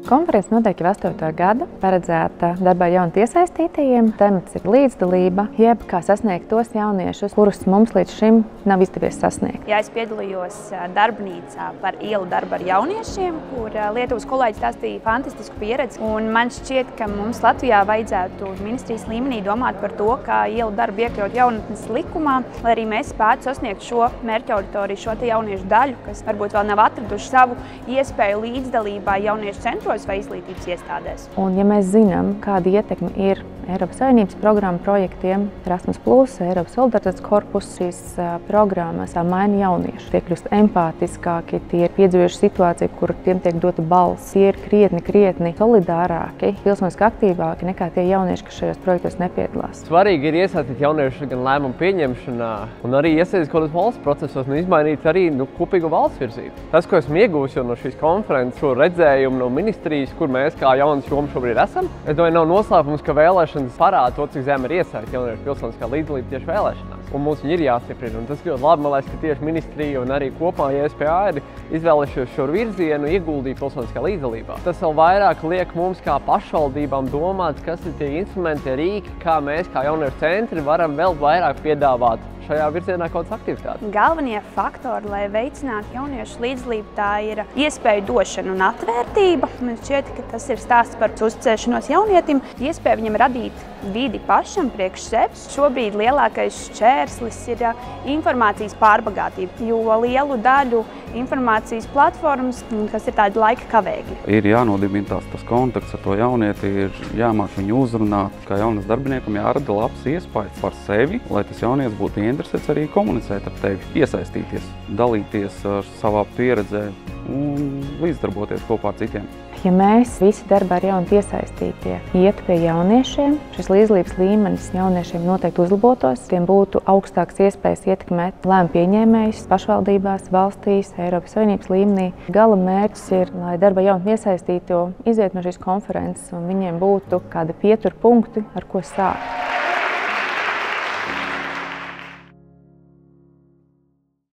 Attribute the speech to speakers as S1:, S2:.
S1: Konference notiek jau 8. gadu, paredzēta darbā jaunu iesaistītajiem. Temats ir līdzdalība, jeb kā sasniegt tos jauniešus, kurus mums līdz šim nav izdevies sasniegt.
S2: Jā, es piedalījos darbnīcā par ielu darbu ar jauniešiem, kur Lietuvas kolēģi stāstīja fantastisku pieredzi. Un man šķiet, ka mums Latvijā vajadzētu ministrijas līmenī domāt par to, kā ielu darbu iekļaut jaunatnes likumā, lai arī mēs spētu sasniegt šo mērķa auditoriju, šo jauniešu daļu, kas varbūt vēl nav atraduši savu iespēju līdzdalībā jauniešu centros vai izglītības iestādēs.
S1: Un ja mēs zinām, kāda ietekme ir Eiropas Savienības programmu projektiem, Erasmus+, Eiropas solidaritātes korpus, šīs programmas maina jaunieši. Tie kļūst empātiskāki, tie ir piedzīvojuši situāciju, kur tiem tiek dota balss, tie ir krietni solidārāki, pilsoniski aktīvāki nekā tie jaunieši, kas šajos projektos nepiedalās.
S3: Svarīgi ir iesaistīt jauniešus gan lēmumu pieņemšanā, un arī iesaistīt kaut kādos valsts procesos un izmainīt arī kopīgo valsts virzību. Tas, ko esmu iegūs no šīs konferences, šo redzējumu no ministrijas, kur mēs kā jaunas jomas šobrīd esam, es domāju, nav noslēpums, ka vēlēšanas parāda to, cik zem ir iesaistīta jauniešu pilsoniskā līdzdalība tieši vēlēšanās. Un mums viņi ir jāstiprina. Un tas ļoti labi, man liekas, ka tieši ministrija un arī kopā JSPA ir izvēlējušies šo virzienu ieguldīt pilsoniskā līdzdalībā. Tas vēl vairāk liek mums kā pašvaldībām domāt, kas ir tie instrumenti, tie rīki, kā mēs kā jauniešu centri varam vēl vairāk piedāvāt šajā virzienā kaut kādas aktivitātes.
S2: Galvenie faktori, lai veicinātu jauniešu līdzdalību, tā ir iespēju došana un atvērtība. Man šķiet, ka tas ir stāsts par uzticēšanos jaunietim, iespēju viņam radīt vidi pašam priekš sevis. Šobrīd lielākais šķērslis ir informācijas pārbagātība, jo lielu daļu informācijas platformas, kas ir tādi laika kavēkļi.
S4: Ir jānodibina tas kontakts ar to jaunieti, ir jāmāk viņu uzrunāt, kā jaunas darbiniekam jārada labs iespējas par sevi, lai tas jaunietis būtu interesēts arī komunicēt ar tevi, iesaistīties, dalīties ar savā pieredzē un līdzdarboties kopā ar citiem.
S1: Ja mēs visi darbā ar jaunu iesaistītie ietu pie jauniešiem, šis līdzdalības līmenis jauniešiem noteikti uzlabotos, tiem būtu augstāks iespējas ietekmēt lēmumu pieņēmējus pašvaldībās, valstīs, Eiropas Savienības līmenī. Gala mērķis ir, lai darbā jaunu iesaistīto iziet no šīs konferences un viņiem būtu kādi pieturpunkti, ar ko sākt.